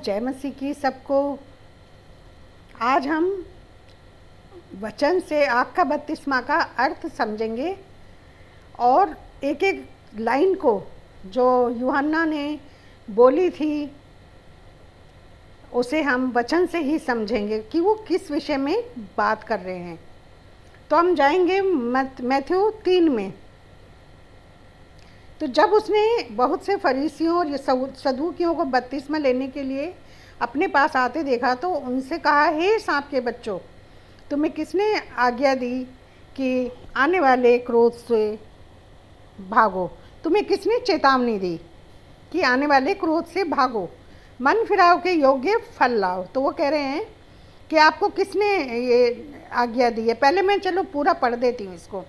जय मसीह की सबको। आज हम वचन से आग का बपतिस्मा का अर्थ समझेंगे और एक एक लाइन को जो यूहन्ना ने बोली थी उसे हम वचन से ही समझेंगे कि वो किस विषय में बात कर रहे हैं। तो हम जाएंगे मैथ्यू 3 में। तो जब उसने बहुत से फरीसियों और सदूकियों को बपतिस्मा लेने के लिए अपने पास आते देखा तो उनसे कहा, हे सांप के बच्चों, तुम्हें किसने आज्ञा दी कि आने वाले क्रोध से भागो? तुम्हें किसने चेतावनी दी कि आने वाले क्रोध से भागो, मन फिराव के योग्य फल लाओ? तो वो कह रहे हैं कि आपको किसने ये आज्ञा दी है। पहले मैं चलो पूरा पढ़ देती हूँ इसको।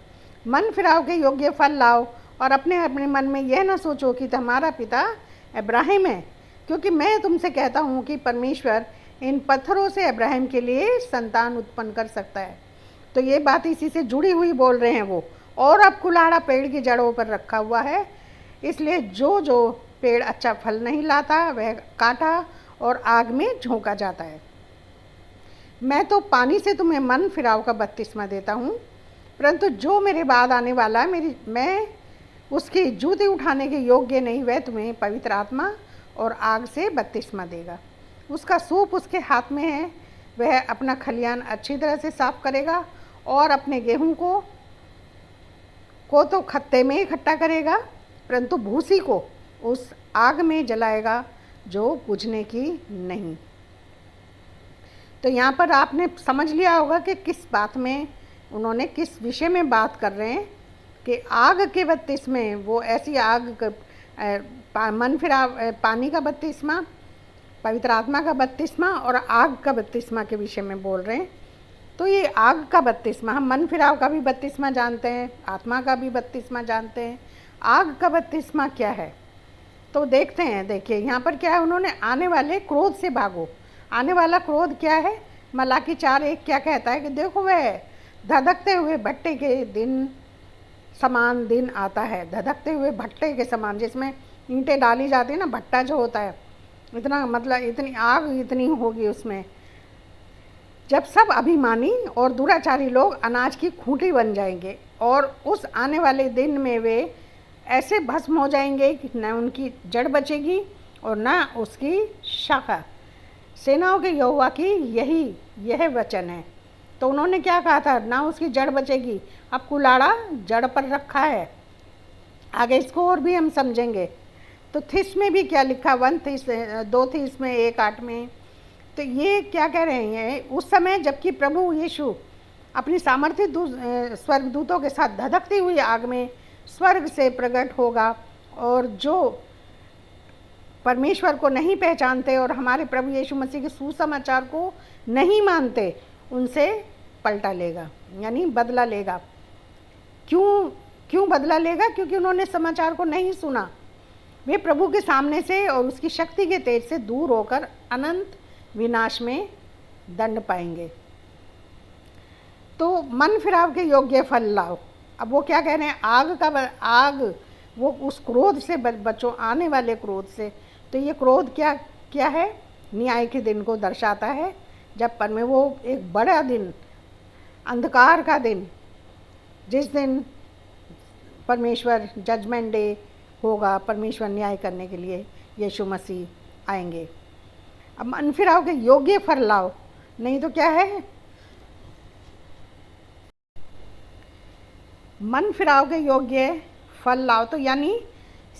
मन फिराव के योग्य फल लाओ और अपने अपने मन में यह ना सोचो कि तुम्हारा पिता अब्राहम है, क्योंकि मैं तुमसे कहता हूँ कि परमेश्वर इन पत्थरों से अब्राहम के लिए संतान उत्पन्न कर सकता है। तो ये बात इसी से जुड़ी हुई बोल रहे हैं वो। और अब कुल्हाड़ा पेड़ की जड़ों पर रखा हुआ है, इसलिए जो जो पेड़ अच्छा फल नहीं लाता वह काटा और आग में झोंका जाता है। मैं तो पानी से तुम्हें मन फिराव का बपतिस्मा देता हूँ, परंतु जो मेरे बाद आने वाला है मैं उसकी जूती उठाने के योग्य नहीं, वह तुम्हें पवित्र आत्मा और आग से बपतिस्मा देगा। उसका सूप उसके हाथ में है, वह अपना खलियान अच्छी तरह से साफ करेगा और अपने गेहूं को तो खत्ते में इकट्ठा करेगा, परंतु भूसी को उस आग में जलाएगा जो बुझने की नहीं। तो यहाँ पर आपने समझ लिया होगा कि किस बात में उन्होंने किस विषय में बात कर रहे हैं कि आग के बपतिस्मे, वो ऐसी आग मन फिराव पानी का बपतिस्मा, पवित्र आत्मा का बपतिस्मा और आग का बपतिस्मा के विषय में बोल रहे हैं। तो ये आग का बपतिस्मा, हम मन फिराव का भी बपतिस्मा जानते हैं, आत्मा का भी बपतिस्मा जानते हैं। आग का बपतिस्मा क्या है तो देखते हैं। देखिए यहाँ पर क्या है, उन्होंने आने वाले क्रोध से भागो। आने वाला क्रोध क्या है? मलाकी 4:1 क्या कहता है कि देखो वह धधकते हुए भट्टे के दिन समान दिन आता है। धधकते हुए भट्टे के समान, जिसमें ईंटें डाली जाती है ना, भट्टा जो होता है, इतना मतलब इतनी आग इतनी होगी उसमें, जब सब अभिमानी और दुराचारी लोग अनाज की खूंटी बन जाएंगे और उस आने वाले दिन में वे ऐसे भस्म हो जाएंगे कि न उनकी जड़ बचेगी और न उसकी शाखा। सेनाओं के यहोवा की यह वचन है। तो उन्होंने क्या कहा था? ना उसकी जड़ बचेगी। अब कुल्हाड़ा जड़ पर रखा है, आगे इसको और भी हम समझेंगे। तो थिस में भी क्या लिखा, 1 थिस 2 थिस में 1:8 में। तो ये क्या कह रहे हैं? उस समय जबकि प्रभु यीशु अपनी सामर्थ्य स्वर्गदूतों के साथ धधकती हुई आग में स्वर्ग से प्रकट होगा, और जो परमेश्वर को नहीं पहचानते और हमारे प्रभु यीशु मसीह के सुसमाचार को नहीं मानते उनसे पलटा लेगा, यानी बदला लेगा। क्यों बदला लेगा? क्योंकि उन्होंने समाचार को नहीं सुना। वे प्रभु के सामने से और उसकी शक्ति के तेज से दूर होकर अनंत विनाश में दंड पाएंगे। तो मन फिराव के योग्य फल लाओ। अब वो क्या कह रहे हैं? आग वो उस क्रोध से बचो, आने वाले क्रोध से। तो ये क्रोध क्या है? न्याय के दिन को दर्शाता है, जब पर में वो एक बड़ा दिन, अंधकार का दिन, जिस दिन परमेश्वर जजमेंट डे होगा, परमेश्वर न्याय करने के लिए यीशु मसीह आएंगे। अब मन फिराव के योग्य फल लाओ, नहीं तो क्या है? मन फिराव के योग्य फल लाओ तो यानी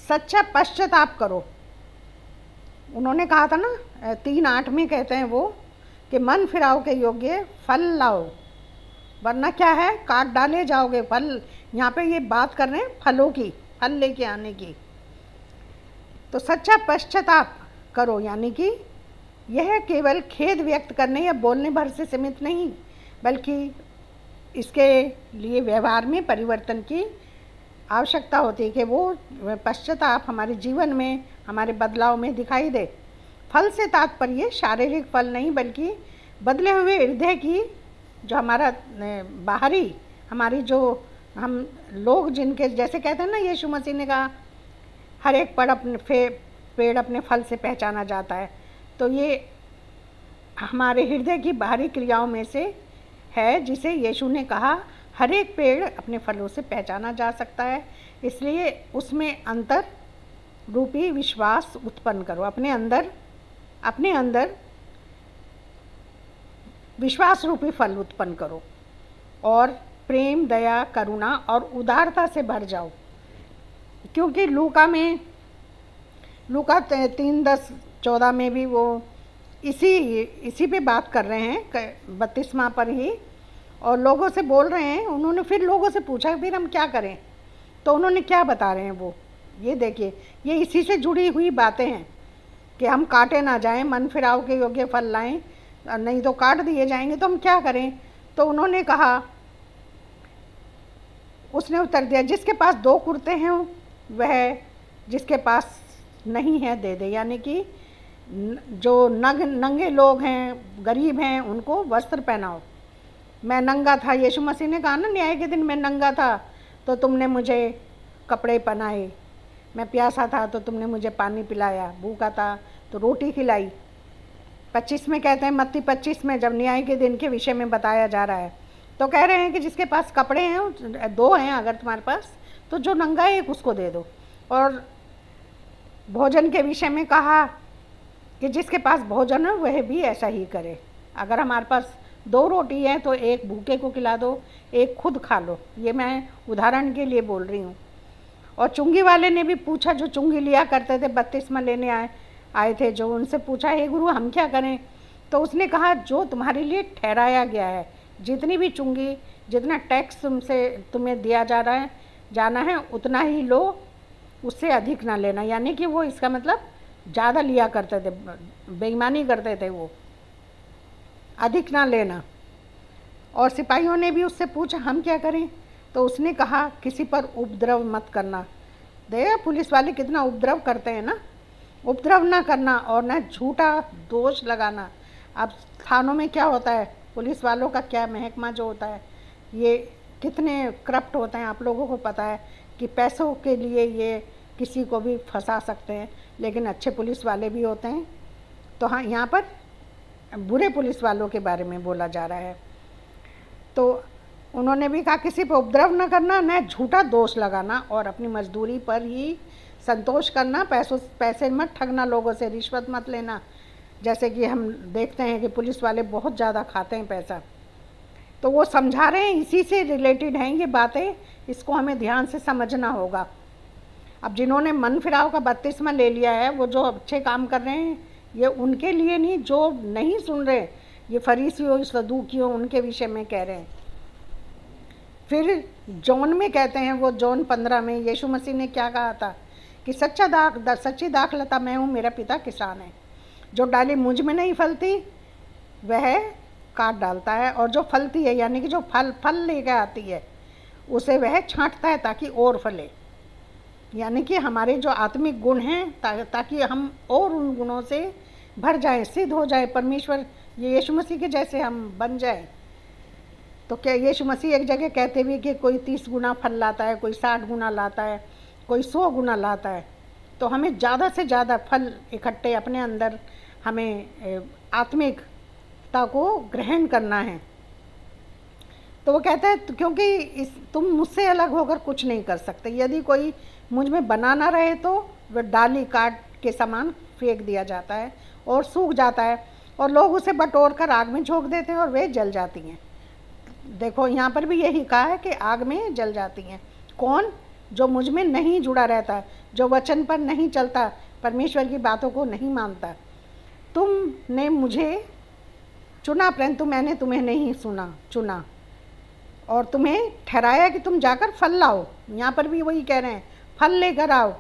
सच्चा पश्चाताप करो। उन्होंने कहा था ना 3:8 में कहते हैं वो कि मन फिराव के योग्य फल लाओ, वरना क्या है? काट डाले जाओगे। फल, यहाँ पे ये बात कर रहे हैं फलों की, फल लेके आने की। तो सच्चा पश्चाताप करो, यानी कि यह केवल खेद व्यक्त करने या बोलने भर से सीमित नहीं, बल्कि इसके लिए व्यवहार में परिवर्तन की आवश्यकता होती है कि वो पश्चाताप हमारे जीवन में, हमारे बदलाव में दिखाई दे। फल से तात्पर्य शारीरिक फल नहीं, बल्कि बदले हुए हृदय की, जो हमारा बाहरी, हमारी जो हम लोग जिनके, जैसे कहते हैं ना, यीशु मसीह ने कहा हर एक पेड़ अपने फल से पहचाना जाता है। तो ये हमारे हृदय की बाहरी क्रियाओं में से है, जिसे यीशु ने कहा हर एक पेड़ अपने फलों से पहचाना जा सकता है। इसलिए उसमें अंतर रूपी विश्वास उत्पन्न करो, अपने अंदर विश्वास रूपी फल उत्पन्न करो और प्रेम, दया, करुणा और उदारता से भर जाओ। क्योंकि लूका 3:10-14 में भी वो इसी पे बात कर रहे हैं, बपतिस्मा पर ही, और लोगों से बोल रहे हैं। उन्होंने फिर लोगों से पूछा फिर हम क्या करें, तो उन्होंने क्या बता रहे हैं वो ये देखिए, ये इसी से जुड़ी हुई बातें हैं कि हम काटे ना जाएं, मन फिराव के योग्य फल लाएं, नहीं तो काट दिए जाएंगे, तो हम क्या करें। तो उन्होंने कहा, उसने उत्तर दिया, जिसके पास 2 कुर्ते हैं वह जिसके पास नहीं है दे दे। यानी कि जो नंगे लोग हैं, गरीब हैं, उनको वस्त्र पहनाओ। मैं नंगा था, यीशु मसीह ने कहा ना न्याय के दिन मैं नंगा था तो तुमने मुझे कपड़े पहनाए, मैं प्यासा था तो तुमने मुझे पानी पिलाया, भूखा था तो रोटी खिलाई। 25 में कहते हैं, मत्ती 25 में जब न्याय के दिन के विषय में बताया जा रहा है, तो कह रहे हैं कि जिसके पास कपड़े हैं 2 हैं अगर तुम्हारे पास, तो जो नंगा है एक उसको दे दो। और भोजन के विषय में कहा कि जिसके पास भोजन है वह भी ऐसा ही करे। अगर हमारे पास 2 रोटी है तो एक भूखे को खिला दो, एक खुद खा लो। ये मैं उदाहरण के लिए बोल रही हूँ। और चुंगी वाले ने भी पूछा, जो चुंगी लिया करते थे, बपतिस्मा लेने आए थे, जो उनसे पूछा, हे गुरु हम क्या करें। तो उसने कहा, जो तुम्हारे लिए ठहराया गया है, जितनी भी चुंगी, जितना टैक्स तुम्हें दिया जाना है उतना ही लो, उससे अधिक ना लेना। यानी कि वो, इसका मतलब ज़्यादा लिया करते थे, बेईमानी करते थे, वो अधिक ना लेना। और सिपाहियों ने भी उससे पूछा, हम क्या करें। तो उसने कहा, किसी पर उपद्रव मत करना। देखा पुलिस वाले कितना उपद्रव करते हैं ना, उपद्रव ना करना और ना झूठा दोष लगाना। अब थानों में क्या होता है, पुलिस वालों का क्या महकमा जो होता है, ये कितने करप्ट होते हैं, आप लोगों को पता है कि पैसों के लिए ये किसी को भी फंसा सकते हैं, लेकिन अच्छे पुलिस वाले भी होते हैं। तो हाँ, यहाँ पर बुरे पुलिस वालों के बारे में बोला जा रहा है। तो उन्होंने भी कहा, किसी पर उपद्रव न करना, न झूठा दोष लगाना और अपनी मजदूरी पर ही संतोष करना। पैसे मत ठगना, लोगों से रिश्वत मत लेना। जैसे कि हम देखते हैं कि पुलिस वाले बहुत ज़्यादा खाते हैं पैसा। तो वो समझा रहे हैं, इसी से रिलेटेड हैं ये बातें, इसको हमें ध्यान से समझना होगा। अब जिन्होंने मन फिराव का बपतिस्मा ले लिया है, वो जो अच्छे काम कर रहे हैं, ये उनके लिए नहीं, जो नहीं सुन रहे, ये फरीसियों, सदूकियों, उनके विषय में कह रहे हैं। फिर जॉन में कहते हैं, वो जॉन 15 में यीशु मसीह ने क्या कहा था कि सच्ची दाखलता मैं हूँ, मेरा पिता किसान है। जो डाली मुझ में नहीं फलती वह काट डालता है, और जो फलती है, यानी कि जो फल लेकर आती है, उसे वह छांटता है ताकि और फले। यानी कि हमारे जो आत्मिक गुण हैं, ताकि हम और उन गुणों से भर जाएं, सिद्ध हो जाए, परमेश्वर ये यीशु मसीह के जैसे हम बन जाएं। तो क्या यीशु मसीह एक जगह कहते भी कि कोई 30 गुना फल लाता है, कोई 60 गुना लाता है, कोई 100 गुना लाता है। तो हमें ज़्यादा से ज़्यादा फल इकट्ठे अपने अंदर, हमें आत्मिकता को ग्रहण करना है। तो वो कहता है, क्योंकि तुम मुझसे अलग होकर कुछ नहीं कर सकते। यदि कोई मुझ में बना ना रहे तो वह डाली काट के समान फेंक दिया जाता है और सूख जाता है, और लोग उसे बटोर कर आग में झोंक देते हैं और वे जल जाती हैं। देखो यहाँ पर भी यही कहा है कि आग में जल जाती हैं। कौन? जो मुझ में नहीं जुड़ा रहता, जो वचन पर नहीं चलता, परमेश्वर की बातों को नहीं मानता। तुमने मुझे चुना परंतु मैंने तुम्हें नहीं चुना, और तुम्हें ठहराया कि तुम जाकर फल लाओ। यहाँ पर भी वही कह रहे हैं, फल लेकर आओ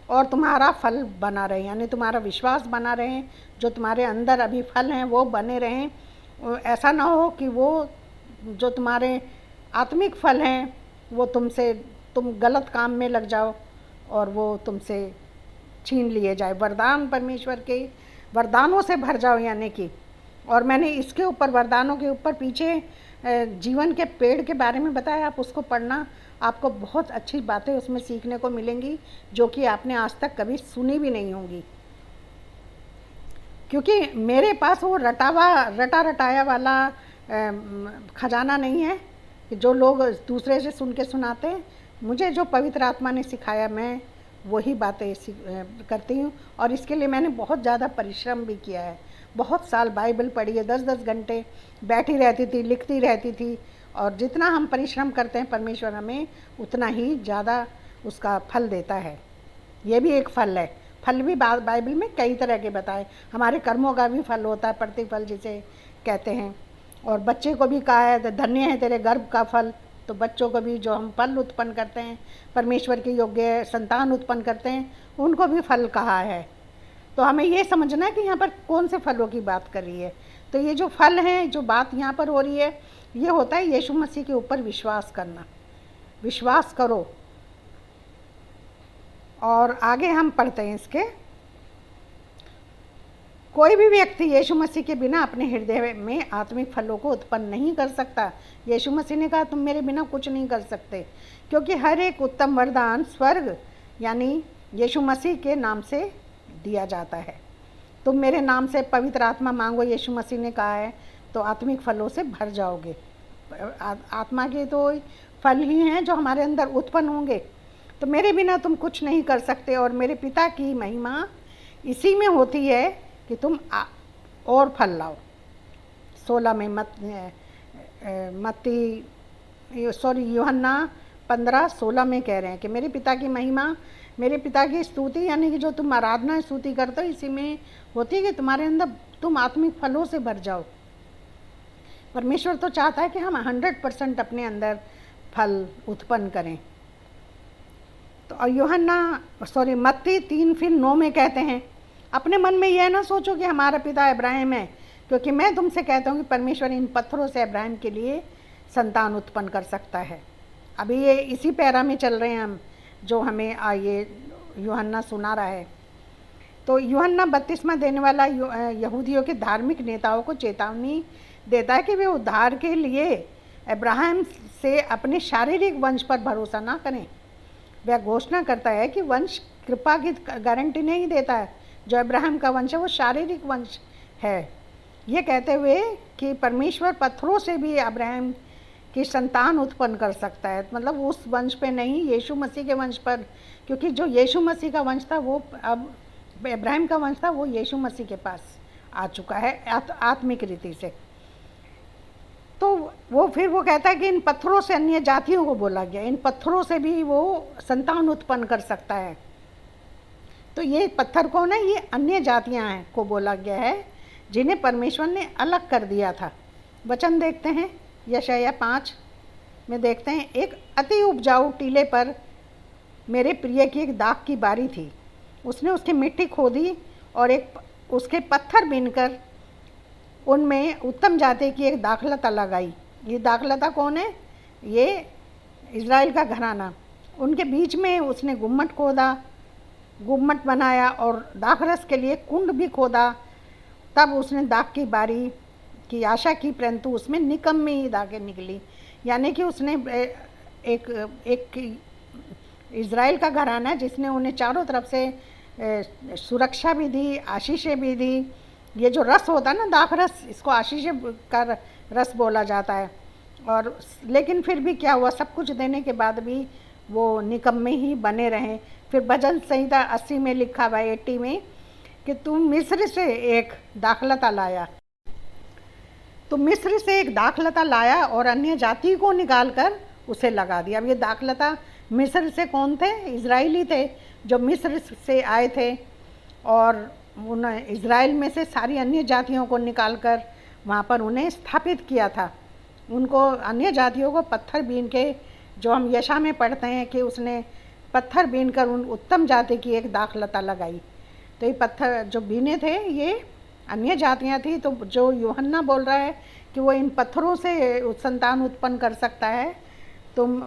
और तुम्हारा फल बना रहे, यानी तुम्हारा विश्वास बना रहे, जो तुम्हारे अंदर अभी फल हैं वो बने रहें। ऐसा ना हो कि वो जो तुम्हारे आत्मिक फल हैं वो तुम गलत काम में लग जाओ और वो तुमसे छीन लिए जाए। वरदान, परमेश्वर के वरदानों से भर जाओ, यानी कि। और मैंने इसके ऊपर, वरदानों के ऊपर पीछे जीवन के पेड़ के बारे में बताया, आप उसको पढ़ना, आपको बहुत अच्छी बातें उसमें सीखने को मिलेंगी, जो कि आपने आज तक कभी सुनी भी नहीं होंगी। क्योंकि मेरे पास वो रटा रटाया वाला खजाना नहीं है कि जो लोग दूसरे से सुन के सुनाते हैं। मुझे जो पवित्र आत्मा ने सिखाया मैं वही बातें करती हूँ, और इसके लिए मैंने बहुत ज़्यादा परिश्रम भी किया है। बहुत साल बाइबल पढ़ी है, 10-10 घंटे बैठी रहती थी, लिखती रहती थी। और जितना हम परिश्रम करते हैं परमेश्वर हमें उतना ही ज़्यादा उसका फल देता है। ये भी एक फल है। फल भी बाइबल में कई तरह के बताए। हमारे कर्मों का भी फल होता है, प्रतिफल जिसे कहते हैं। और बच्चे को भी कहा है धन्य है तेरे गर्भ का फल। तो बच्चों को भी, जो हम फल उत्पन्न करते हैं, परमेश्वर के योग्य संतान उत्पन्न करते हैं, उनको भी फल कहा है। तो हमें ये समझना है कि यहाँ पर कौन से फलों की बात कर रही है। तो ये जो फल हैं, जो बात यहाँ पर हो रही है, ये होता है यीशु मसीह के ऊपर विश्वास करना। विश्वास करो। और आगे हम पढ़ते हैं इसके, कोई भी व्यक्ति यीशु मसीह के बिना अपने हृदय में आत्मिक फलों को उत्पन्न नहीं कर सकता। यीशु मसीह ने कहा तुम मेरे बिना कुछ नहीं कर सकते, क्योंकि हर एक उत्तम वरदान स्वर्ग यानी यीशु मसीह के नाम से दिया जाता है। तुम मेरे नाम से पवित्र आत्मा मांगो, यीशु मसीह ने कहा है, तो आत्मिक फलों से भर जाओगे। आत्मा के तो फल ही हैं जो हमारे अंदर उत्पन्न होंगे। तो मेरे बिना तुम कुछ नहीं कर सकते, और मेरे पिता की महिमा इसी में होती है कि तुम और फल लाओ। 16 में यूहन्ना 15:16 में कह रहे हैं कि मेरे पिता की महिमा, मेरे पिता की स्तुति, यानी कि जो तुम आराधना स्तुति करते हो, इसी में होती है कि तुम्हारे अंदर तुम आत्मिक फलों से भर जाओ। परमेश्वर तो चाहता है कि हम 100% अपने अंदर फल उत्पन्न करें। तो मत्ती 3:9 में कहते हैं, अपने मन में यह ना सोचो कि हमारा पिता इब्राहिम है, क्योंकि मैं तुमसे कहता हूँ कि परमेश्वर इन पत्थरों से इब्राहिम के लिए संतान उत्पन्न कर सकता है। अभी ये इसी पैरा में चल रहे हैं हम, जो हमें ये यूहन्ना सुना रहा है। तो यूहन्ना बपतिस्मा देने वाला यहूदियों के धार्मिक नेताओं को चेतावनी देता है कि वे उद्धार के लिए इब्राहिम से अपने शारीरिक वंश पर भरोसा ना करें। वह घोषणा करता है कि वंश कृपा की गारंटी नहीं देता है। जो इब्राहिम का वंश है वो शारीरिक वंश है। ये कहते हुए कि परमेश्वर पत्थरों से भी इब्राहिम की संतान उत्पन्न कर सकता है, मतलब उस वंश पे नहीं, यीशु मसीह के वंश पर। क्योंकि जो यीशु मसीह का वंश था वो, अब इब्राहिम का वंश था, वो यीशु मसीह के पास आ चुका है आत्मिक रीति से। तो वो फिर वो कहता है कि इन पत्थरों से अन्य जातियों को बोला गया, इन पत्थरों से भी वो संतान उत्पन्न कर सकता है। तो ये पत्थर को ना, ये अन्य जातियां हैं को बोला गया है, जिन्हें परमेश्वर ने अलग कर दिया था। वचन देखते हैं यशायाह 5 में देखते हैं, एक अति उपजाऊ टीले पर मेरे प्रिय की एक दाख की बारी थी। उसने उसकी मिट्टी खोदी और एक उसके पत्थर बीनकर उनमें उत्तम जाति की एक दाखलता लगाई। ये दाखलता कौन है? ये इज़राइल का घराना। उनके बीच में उसने गुम्मट खोदा, गुम्मट बनाया और दाखरस के लिए कुंड भी खोदा। तब उसने दाख की बारी की आशा की, परंतु उसमें निकम्मी ही दाखें निकली। यानी कि उसने एक इज़राइल का घराना है जिसने उन्हें चारों तरफ से सुरक्षा भी दी, आशीषें भी दी। ये जो रस होता है ना, दाख रस, इसको आशीष का रस बोला जाता है। और लेकिन फिर भी क्या हुआ, सब कुछ देने के बाद भी वो निकम्मे ही बने रहे। फिर भजन संहिता 80 में लिखा हुआ है, 80 में, कि तुम मिस्र से एक दाखलता लाया, तो मिस्र से एक दाखलता लाया और अन्य जाति को निकाल कर उसे लगा दिया। अब ये दाखलता मिस्र से कौन थे? इज़राइली थे, जो मिस्र से आए थे और उन्हें इज़राइल में से सारी अन्य जातियों को निकाल कर वहाँ पर उन्हें स्थापित किया था। उनको, अन्य जातियों को पत्थर बीन के, जो हम यशा में पढ़ते हैं कि उसने पत्थर बीन कर उन उत्तम जाति की एक दाखलता लगाई। तो ये पत्थर जो बीने थे ये अन्य जातियाँ थी। तो जो यूहन्ना बोल रहा है कि वो इन पत्थरों से संतान उत्पन्न कर सकता है, तुम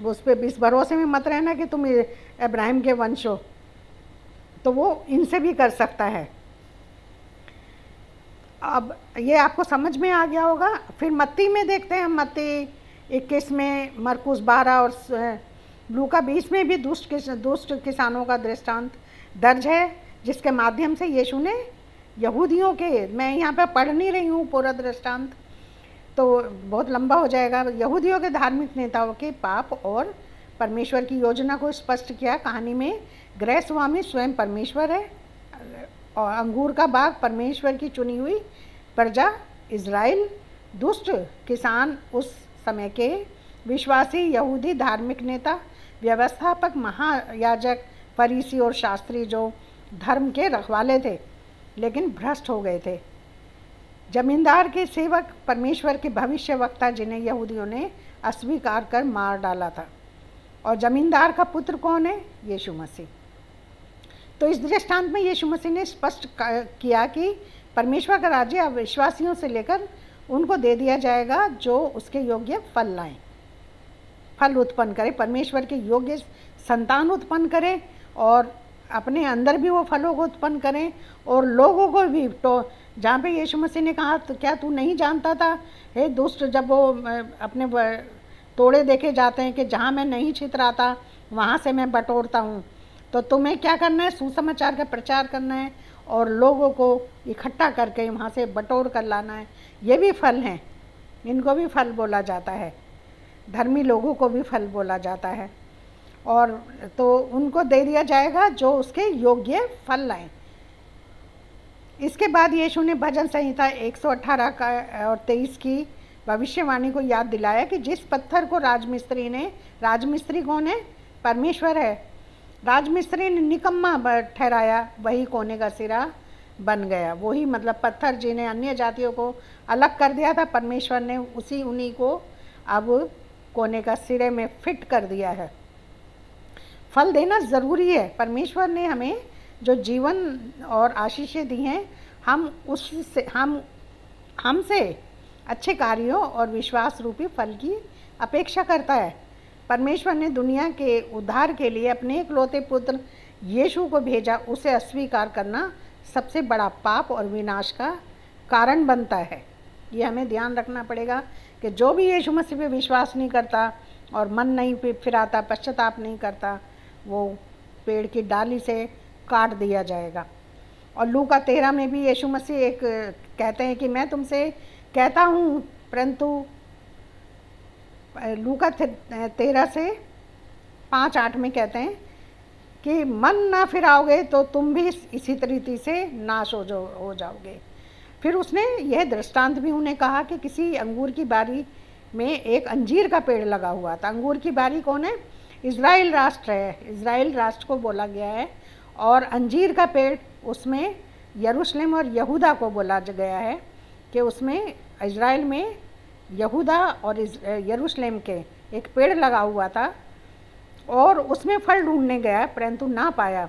उस पर इस भरोसे में मत रहना कि तुम इब्राहिम के वंश हो, तो वो इनसे भी कर सकता है। अब ये आपको समझ में आ गया होगा। फिर मत्ती में देखते हैं, मत्ती 21 में, मरकुस 12 और लूका 20 में भी दुष्ट किसानों का दृष्टांत दर्ज है, जिसके माध्यम से यीशु ने यहूदियों के, मैं यहाँ पे पढ़ नहीं रही हूँ पूरा दृष्टांत, तो बहुत लंबा हो जाएगा। यहूदियों के धार्मिक नेताओं के पाप और परमेश्वर की योजना को स्पष्ट किया। कहानी में गृह स्वामी स्वयं परमेश्वर है और अंगूर का बाग परमेश्वर की चुनी हुई प्रजा इज़राइल, दुष्ट किसान उस समय के विश्वासी यहूदी धार्मिक नेता, व्यवस्थापक, महायाजक, फरीसी और शास्त्री जो धर्म के रखवाले थे लेकिन भ्रष्ट हो गए थे। जमींदार के सेवक, परमेश्वर के भविष्यवक्ता जिन्हें यहूदियों ने अस्वीकार कर मार डाला था। और जमींदार का पुत्र कौन है? यीशु मसीह। तो इस दृष्टांत में यीशु मसीह ने स्पष्ट किया कि परमेश्वर का राज्य अविश्वासियों से लेकर उनको दे दिया जाएगा जो उसके योग्य फल लाएं, फल उत्पन्न करें, परमेश्वर के योग्य संतान उत्पन्न करें और अपने अंदर भी वो फलों को उत्पन्न करें और लोगों को भी। तो जहाँ पे यीशु मसीह ने कहा तो क्या तू नहीं जानता था हे दुष्ट, जब वो अपने तोड़े देखे जाते हैं कि जहाँ मैं नहीं छितराता वहाँ से मैं बटोरता हूँ, तो तुम्हें क्या करना है? सुसमाचार का प्रचार करना है और लोगों को इकट्ठा करके वहाँ से बटोर कर लाना है। ये भी फल हैं, इनको भी फल बोला जाता है, धर्मी लोगों को भी फल बोला जाता है। और तो उनको दे दिया जाएगा जो उसके योग्य फल लाएं। इसके बाद यीशु ने भजन संहिता 118 का और 23 की भविष्यवाणी को याद दिलाया कि जिस पत्थर को राजमिस्त्री ने, राजमिस्त्री कौन है? परमेश्वर है, राजमिस्त्री ने निकम्मा ठहराया वही कोने का सिरा बन गया। वही मतलब पत्थर जिन्हें अन्य जातियों को अलग कर दिया था, परमेश्वर ने उन्हीं को अब कोने का सिरे में फिट कर दिया है। फल देना ज़रूरी है। परमेश्वर ने हमें जो जीवन और आशीषें दी हैं, हमसे अच्छे कार्यों और विश्वास रूपी फल की अपेक्षा करता है। परमेश्वर ने दुनिया के उद्धार के लिए अपने इकलौते पुत्र यीशु को भेजा। उसे अस्वीकार करना सबसे बड़ा पाप और विनाश का कारण बनता है। ये हमें ध्यान रखना पड़ेगा कि जो भी यीशु मसीह पे विश्वास नहीं करता और मन नहीं फिराता, पश्चाताप नहीं करता, वो पेड़ की डाली से काट दिया जाएगा। और लूका 13 में भी यीशु मसीह एक कहते हैं कि मैं तुमसे कहता हूँ, परंतु लूका 13 से 5:8 में कहते हैं कि मन ना फिराओगे तो तुम भी इसी तरीके से नाश हो जाओगे। फिर उसने यह दृष्टांत भी उन्हें कहा कि किसी अंगूर की बारी में एक अंजीर का पेड़ लगा हुआ था। अंगूर की बारी कौन है? इज़राइल राष्ट्र है, इज़राइल राष्ट्र को बोला गया है। और अंजीर का पेड़, उसमें यरूशलेम और यहूदा को बोला गया है कि उसमें इज़राइल में यहूदा और यरूशलेम के एक पेड़ लगा हुआ था और उसमें फल ढूंढने गया परंतु ना पाया।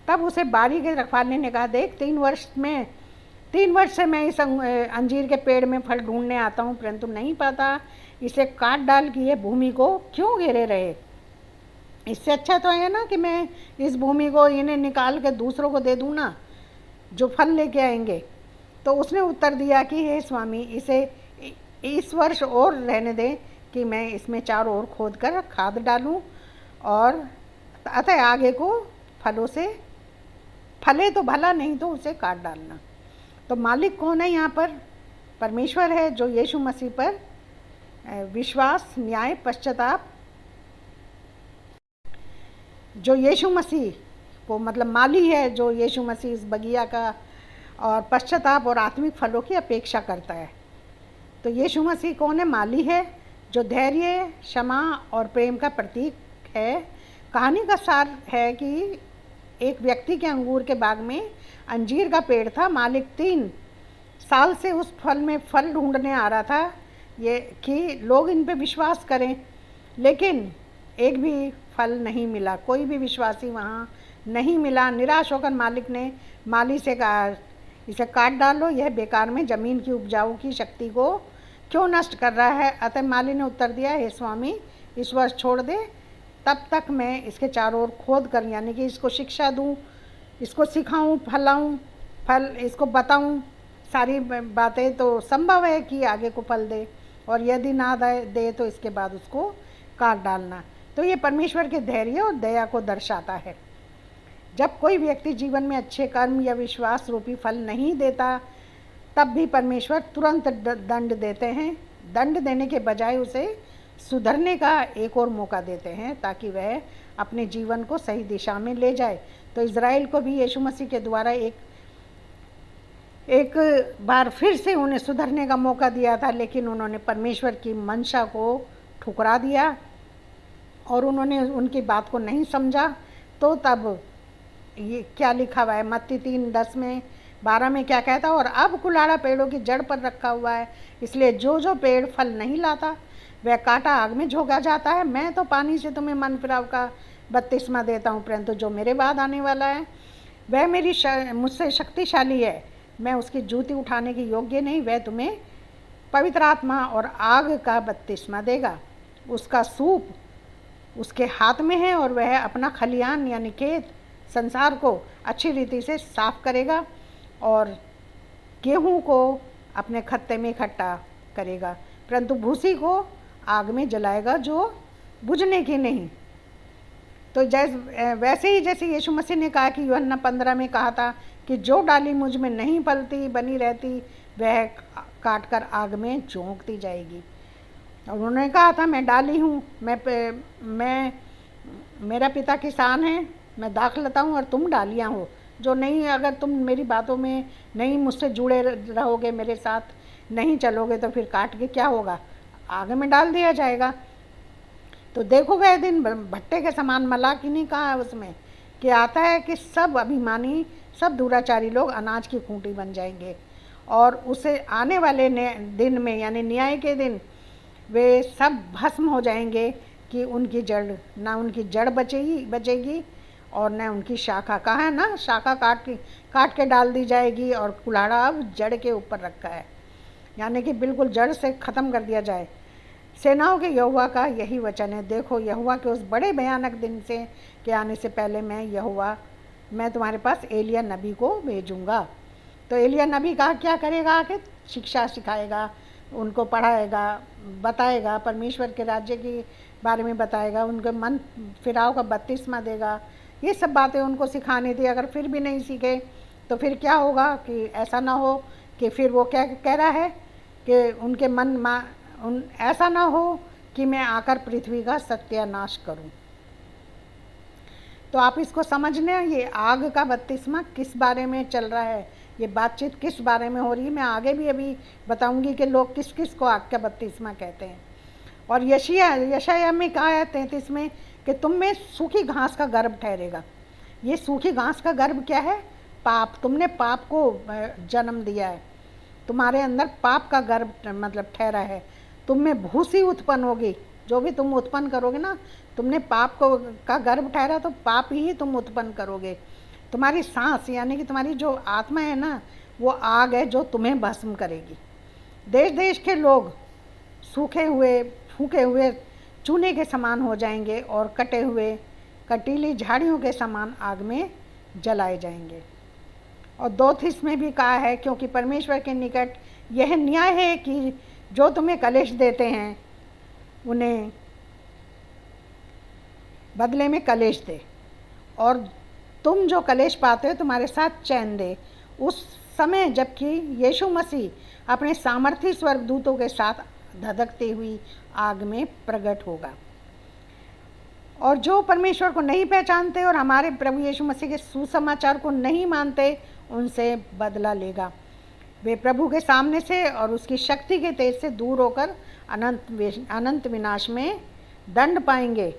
तब उसे बारी के रखवाले ने कहा, देख 3 वर्ष से मैं इस अंजीर के पेड़ में फल ढूंढने आता हूँ परंतु नहीं पाता। इसे काट डाल कि ये भूमि को क्यों घेरे रहे? इससे अच्छा तो है ना कि मैं इस भूमि को इन्हें निकाल के दूसरों को दे दूँ ना, जो फल लेके आएंगे। तो उसने उत्तर दिया कि हे स्वामी, इसे इस वर्ष और रहने दें कि मैं इसमें चारों ओर खोद कर खाद डालूं और अतः आगे को फलों से फले तो भला, नहीं तो उसे काट डालना। तो मालिक कौन है यहाँ पर? परमेश्वर है, जो यीशु मसीह पर विश्वास, न्याय, पश्चाताप, जो यीशु मसीह को मतलब माली है, जो यीशु मसीह इस बगिया का और पश्चाताप और आत्मिक फलों की अपेक्षा करता है। तो यीशु मसीह कौन है? माली है, जो धैर्य, क्षमा और प्रेम का प्रतीक है। कहानी का सार है कि एक व्यक्ति के अंगूर के बाग में अंजीर का पेड़ था। मालिक 3 साल से उस फल में फल ढूंढने आ रहा था, ये कि लोग इन पे विश्वास करें, लेकिन एक भी फल नहीं मिला। कोई भी विश्वासी वहाँ नहीं मिला। निराश होकर मालिक ने माली से कहा, इसे काट डालो, यह बेकार में ज़मीन की उपजाऊ की शक्ति को क्यों नष्ट कर रहा है? अतः माली ने उत्तर दिया, हे स्वामी, इस वर्ष छोड़ दे, तब तक मैं इसके चारों ओर खोद कर, यानी कि इसको शिक्षा दूँ, इसको सिखाऊँ, फल इसको बताऊँ, सारी बातें, तो संभव है कि आगे को फल दे, और यदि ना दे तो इसके बाद उसको काट डालना। तो ये परमेश्वर के धैर्य और दया को दर्शाता है। जब कोई व्यक्ति जीवन में अच्छे कर्म या विश्वास रूपी फल नहीं देता, तब भी परमेश्वर तुरंत दंड देते हैं। दंड देने के बजाय उसे सुधरने का एक और मौका देते हैं ताकि वह अपने जीवन को सही दिशा में ले जाए। तो इज़राइल को भी यीशु मसीह के द्वारा एक बार फिर से उन्हें सुधरने का मौका दिया था, लेकिन उन्होंने परमेश्वर की मंशा को ठुकरा दिया और उन्होंने उनकी बात को नहीं समझा। तो तब ये क्या लिखा हुआ है मत्ती 3:10-12 में क्या कहता है, और अब कुल्हाड़ा पेड़ों की जड़ पर रखा हुआ है, इसलिए जो जो पेड़ फल नहीं लाता वह काटा आग में झोंका जाता है। मैं तो पानी से तुम्हें मन फिराव का बपतिस्मा देता हूँ, परंतु जो मेरे बाद आने वाला है वह मुझसे शक्तिशाली है, मैं उसकी जूती उठाने की योग्य नहीं। वह तुम्हें पवित्र आत्मा और आग का बपतिस्मा देगा। उसका सूप उसके हाथ में है और वह अपना खलियान यानी खेत संसार को अच्छी रीति से साफ करेगा और गेहूं को अपने खत्ते में इकट्ठा करेगा, परंतु भूसी को आग में जलाएगा जो बुझने की नहीं। तो वैसे ही जैसे यीशु मसीह ने कहा कि यूहन्ना 15 में कहा था कि जो डाली मुझ में नहीं फलती बनी रहती वह काट कर आग में झोंक दी जाएगी। और उन्होंने कहा था मैं डाली हूँ, मैं मेरा पिता किसान है, मैं दाख लेता हूँ और तुम डालियाँ हो। जो नहीं, अगर तुम मेरी बातों में नहीं मुझसे जुड़े रहोगे, मेरे साथ नहीं चलोगे, तो फिर काट के क्या होगा, आग में डाल दिया जाएगा। तो देखो वह दिन भट्टे के समान मलाकिनी कहा है उसमें कि आता है कि सब अभिमानी, सब दुराचारी लोग अनाज की खूंटी बन जाएंगे और उसे आने वाले दिन में यानी न्याय के दिन वे सब भस्म हो जाएंगे कि उनकी जड़ बचेगी और न उनकी शाखा। कहा है ना, शाखा काट के डाल दी जाएगी और कुल्हाड़ा अब जड़ के ऊपर रखा है, यानी कि बिल्कुल जड़ से ख़त्म कर दिया जाए। सेनाओं के यहोवा का यही वचन है, देखो यहोवा के उस बड़े भयानक दिन के आने से पहले मैं तुम्हारे पास एलिया नबी को भेजूँगा। तो एलिया नबी का क्या करेगा, आके शिक्षा सिखाएगा, उनको पढ़ाएगा, बताएगा, परमेश्वर के राज्य के बारे में बताएगा, उनके मन फिराव का बपतिस्मा देगा। ये सब बातें उनको सिखानी थी। अगर फिर भी नहीं सीखे तो फिर क्या होगा कि ऐसा ना हो कि फिर वो क्या कह रहा है कि उनके ऐसा ना हो कि मैं आकर पृथ्वी का सत्यानाश करूं। तो आप इसको समझने, ये आग का बपतिस्मा किस बारे में चल रहा है, ये बातचीत किस बारे में हो रही है। मैं आगे भी अभी बताऊंगी कि लोग किस किस को आग का बपतिस्मा कहते हैं। और यशायाह में कहा है 33 में कि तुम में सूखी घास का गर्भ ठहरेगा। ये सूखी घास का गर्भ क्या है, पाप। तुमने पाप को जन्म दिया है, तुम्हारे अंदर पाप का गर्भ मतलब ठहरा है। तुम में भूसी उत्पन्न होगी, जो भी तुम उत्पन्न करोगे ना, तुमने पाप का गर्भ ठहरा तो पाप ही तुम उत्पन्न करोगे। तुम्हारी सांस यानी कि तुम्हारी जो आत्मा है ना, वो आग है जो तुम्हें भस्म करेगी। देश देश के लोग सूखे हुए फूके हुए चूने के समान हो जाएंगे और कटे हुए कटीली झाड़ियों के समान आग में जलाए जाएंगे। और 2 में भी कहा है, क्योंकि परमेश्वर के निकट यह न्याय है कि जो तुम्हें कलेश देते हैं उन्हें बदले में कलेश दे, और तुम जो कलेश पाते हो तुम्हारे साथ चैन दे, उस समय जबकि यीशु मसीह अपने सामर्थी स्वर्गदूतों के साथ धधकती हुई आग में प्रकट होगा। और जो परमेश्वर को नहीं पहचानते और हमारे प्रभु यीशु मसीह के सुसमाचार को नहीं मानते, उनसे बदला लेगा। वे प्रभु के सामने से और उसकी शक्ति के तेज से दूर होकर अनंत विनाश में दंड पाएंगे।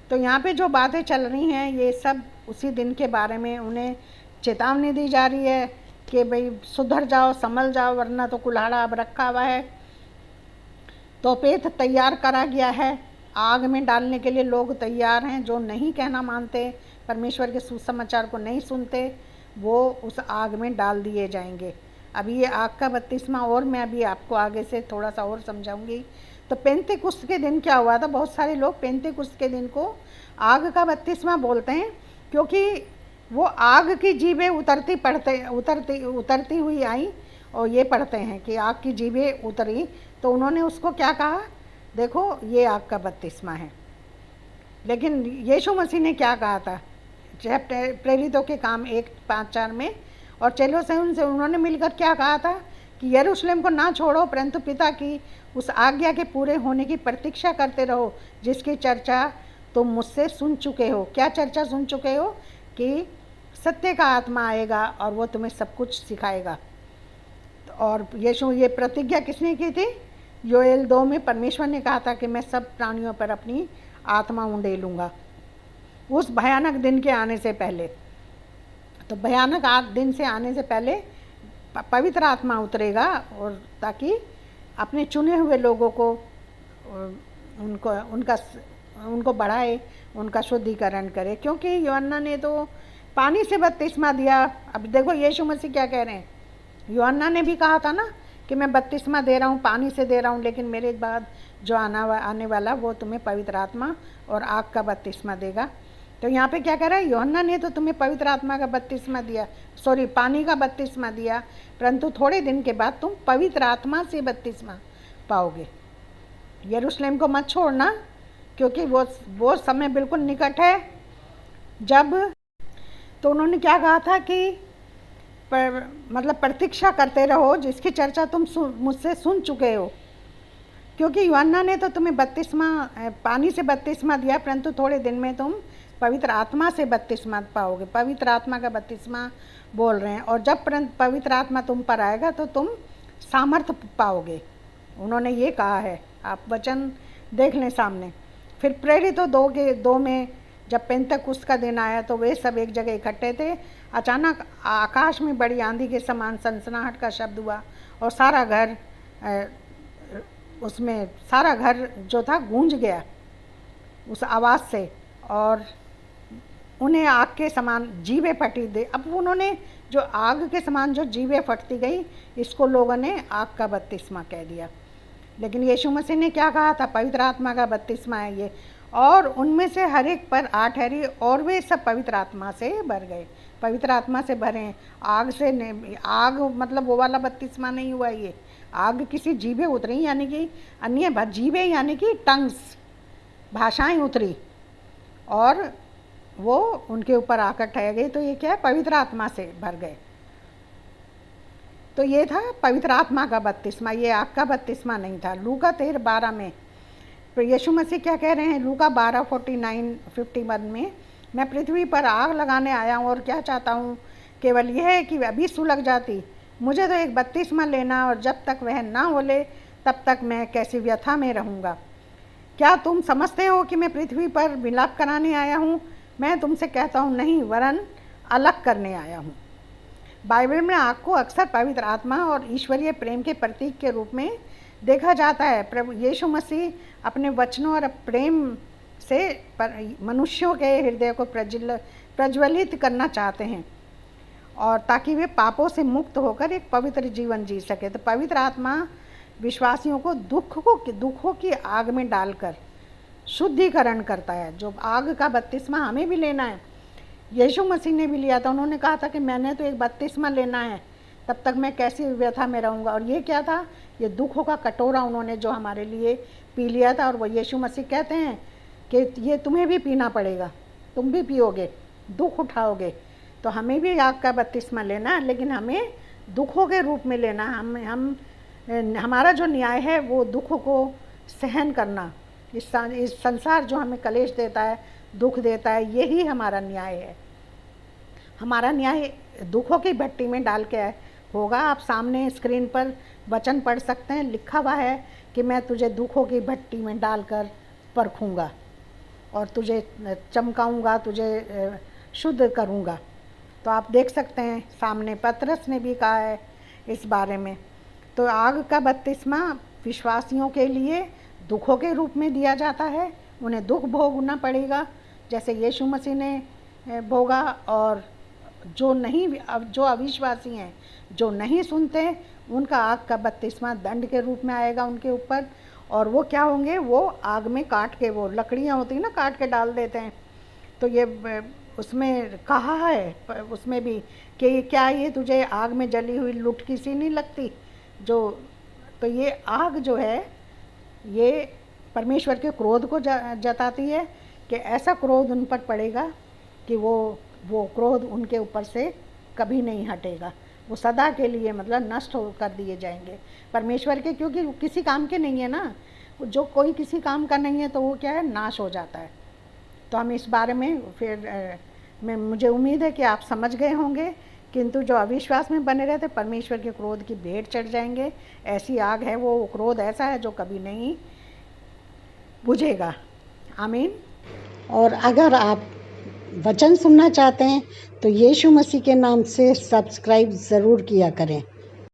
तो यहाँ पे जो बातें चल रही हैं, ये सब उसी दिन के बारे में उन्हें चेतावनी दी जा रही है कि भाई सुधर जाओ, संभल जाओ, वरना तो कुल्हाड़ा अब रखा हुआ है, तोपेत तैयार करा गया है, आग में डालने के लिए लोग तैयार हैं। जो नहीं कहना मानते, परमेश्वर के सुसमाचार को नहीं सुनते, वो उस आग में डाल दिए जाएंगे। अभी ये आग का बपतिस्मा और मैं अभी आपको आगे से थोड़ा सा और समझाऊंगी। तो पेंतेकुस्त के दिन क्या हुआ था, बहुत सारे लोग पेंतेकुस्त के दिन को आग का बपतिस्मा बोलते हैं, क्योंकि वो आग की जीभें उतरती हुई आई, और ये पढ़ते हैं कि आग की जीभें उतरी, तो उन्होंने उसको क्या कहा, देखो ये आग का बपतिस्मा है। लेकिन यीशु मसीह ने क्या कहा था, प्रेरितों के काम 1:5-4 में। और चेलों से उन्होंने मिलकर क्या कहा था कि यरूशलेम को ना छोड़ो, परंतु पिता की उस आज्ञा के पूरे होने की प्रतीक्षा करते रहो जिसकी चर्चा तुम मुझसे सुन चुके हो। क्या चर्चा सुन चुके हो? कि सत्य का आत्मा आएगा और वो तुम्हें सब कुछ सिखाएगा। और ये प्रतिज्ञा किसने की थी? योएल 2 में परमेश्वर ने कहा था कि मैं सब प्राणियों पर अपनी आत्मा उंडेलूँगा उस भयानक दिन के आने से पहले। तो भयानक दिन से आने से पहले पवित्र आत्मा उतरेगा, और ताकि अपने चुने हुए लोगों को उनको बढ़ाए, उनका शुद्धिकरण करे। क्योंकि यूहन्ना ने तो पानी से बपतिस्मा दिया। अब देखो यीशु मसीह क्या कह रहे हैं। यूहन्ना ने भी कहा था ना कि मैं बपतिस्मा दे रहा हूँ, पानी से दे रहा हूँ, लेकिन मेरे बाद जो आने वाला वो तुम्हें पवित्र आत्मा और आग का बपतिस्मा देगा। तो यहाँ पे क्या कह रहा है? यूहन्ना ने तो तुम्हें पवित्र आत्मा का बपतिस्मा दिया, पानी का बपतिस्मा दिया, परंतु थोड़े दिन के बाद तुम पवित्र आत्मा से बपतिस्मा पाओगे। यरूशलेम को मत छोड़ना, क्योंकि वो समय बिल्कुल निकट है। जब तो उन्होंने क्या कहा था कि मतलब प्रतीक्षा करते रहो जिसकी चर्चा तुम मुझसे सुन चुके हो। क्योंकि यूहन्ना ने तो तुम्हें पानी से बपतिस्मा दिया, परंतु थोड़े दिन में तुम पवित्र आत्मा से बपतिस्मा पाओगे। पवित्र आत्मा का बपतिस्मा बोल रहे हैं। और जब पवित्र आत्मा तुम पर आएगा तो तुम सामर्थ्य पाओगे, उन्होंने ये कहा है। आप वचन देख लें सामने। फिर प्रेरितों 2 में जब पेंतकुस्त का दिन आया तो वे सब एक जगह इकट्ठे थे। अचानक आकाश में बड़ी आंधी के समान सनसनाहट का शब्द हुआ और सारा घर जो था गूंज गया उस आवाज़ से, और उन्हें आग के समान जीवें फटी दे। अब उन्होंने जो आग के समान जो जीवें फटती गई, इसको लोगों ने आग का बपतिस्मा कह दिया। लेकिन यीशु मसीह ने क्या कहा था? पवित्र आत्मा का बपतिस्मा है ये। और उनमें से हर एक पर आ ठहरी और वे सब पवित्र आत्मा से भर गए। पवित्र आत्मा से भरे। आग मतलब वो वाला बपतिस्मा नहीं हुआ ये। आग किसी जीवे उतरी, यानी कि अन्य जीवे, यानी कि टंग्स, भाषाएं उतरी और वो उनके ऊपर आकर ठहर गई। तो ये क्या है? पवित्र आत्मा से भर गए। तो ये था पवित्र आत्मा का बपतिस्मा, ये आग का बपतिस्मा नहीं था। लूका 13:12 में तो यीशु मसीह क्या कह रहे हैं? लूका 12:49-51 में, मैं पृथ्वी पर आग लगाने आया हूँ और क्या चाहता हूँ केवल यह है कि अभी सुलग जाती। मुझे तो एक बपतिस्मा लेना, और जब तक वह ना हो ले तब तक मैं कैसी व्यथा में रहूँगा। क्या तुम समझते हो कि मैं पृथ्वी पर विलाप कराने आया हूँ? मैं तुमसे कहता हूँ नहीं, वरन अलग करने आया हूँ। बाइबल में आग को अक्सर पवित्र आत्मा और ईश्वरीय प्रेम के प्रतीक के रूप में देखा जाता है। प्रभु यीशु मसीह अपने वचनों और प्रेम से मनुष्यों के हृदय को प्रज्वलित करना चाहते हैं, और ताकि वे पापों से मुक्त होकर एक पवित्र जीवन जी सके। तो पवित्र आत्मा विश्वासियों को दुखों की आग में डालकर शुद्धिकरण करता है। जो आग का बपतिस्मा हमें भी लेना है, यीशु मसीह ने भी लिया था। उन्होंने कहा था कि मैंने तो एक बपतिस्मा लेना है, तब तक मैं कैसी व्यथा में रहूँगा। और ये क्या था? ये दुखों का कटोरा उन्होंने जो हमारे लिए पी लिया था। और वो यीशु मसीह कहते हैं कि ये तुम्हें भी पीना पड़ेगा, तुम भी पियोगे, दुख उठाओगे। तो हमें भी आग का बपतिस्मा लेना है, लेकिन हमें दुखों के रूप में लेना। हमारा जो न्याय है वो दुखों को सहन करना। इस संसार जो हमें कलेश देता है, दुख देता है, यही हमारा न्याय है। हमारा न्याय दुखों की भट्टी में डाल के होगा। आप सामने स्क्रीन पर वचन पढ़ सकते हैं, लिखा हुआ है कि मैं तुझे दुखों की भट्टी में डालकर परखूँगा और तुझे चमकाऊँगा, तुझे शुद्ध करूँगा। तो आप देख सकते हैं सामने पतरस ने भी कहा है इस बारे में। तो आग का बपतिस्मा विश्वासियों के लिए दुखों के रूप में दिया जाता है। उन्हें दुख भोगना पड़ेगा जैसे यीशु मसीह ने भोगा। और जो अविश्वासी हैं, जो नहीं सुनते, उनका आग का बपतिस्मा दंड के रूप में आएगा उनके ऊपर। और वो क्या होंगे? वो आग में काट के, वो लकड़ियाँ होती हैं ना, काट के डाल देते हैं। तो ये उसमें कहा है उसमें भी कि क्या ये तुझे आग में जली हुई लुटकी सी नहीं लगती? तो ये आग जो है ये परमेश्वर के क्रोध को जताती है कि ऐसा क्रोध उन पर पड़ेगा कि वो क्रोध उनके ऊपर से कभी नहीं हटेगा, वो सदा के लिए मतलब नष्ट हो कर दिए जाएंगे परमेश्वर के, क्योंकि किसी काम के नहीं है ना, जो कोई किसी काम का नहीं है तो वो क्या है, नाश हो जाता है। तो हम इस बारे में फिर मुझे उम्मीद है कि आप समझ गए होंगे। किंतु जो अविश्वास में बने रहते परमेश्वर के क्रोध की भेंट चढ़ जाएंगे। ऐसी आग है वो क्रोध, ऐसा है जो कभी नहीं बुझेगा। आमीन। और अगर आप वचन सुनना चाहते हैं तो यीशु मसीह के नाम से सब्सक्राइब ज़रूर किया करें।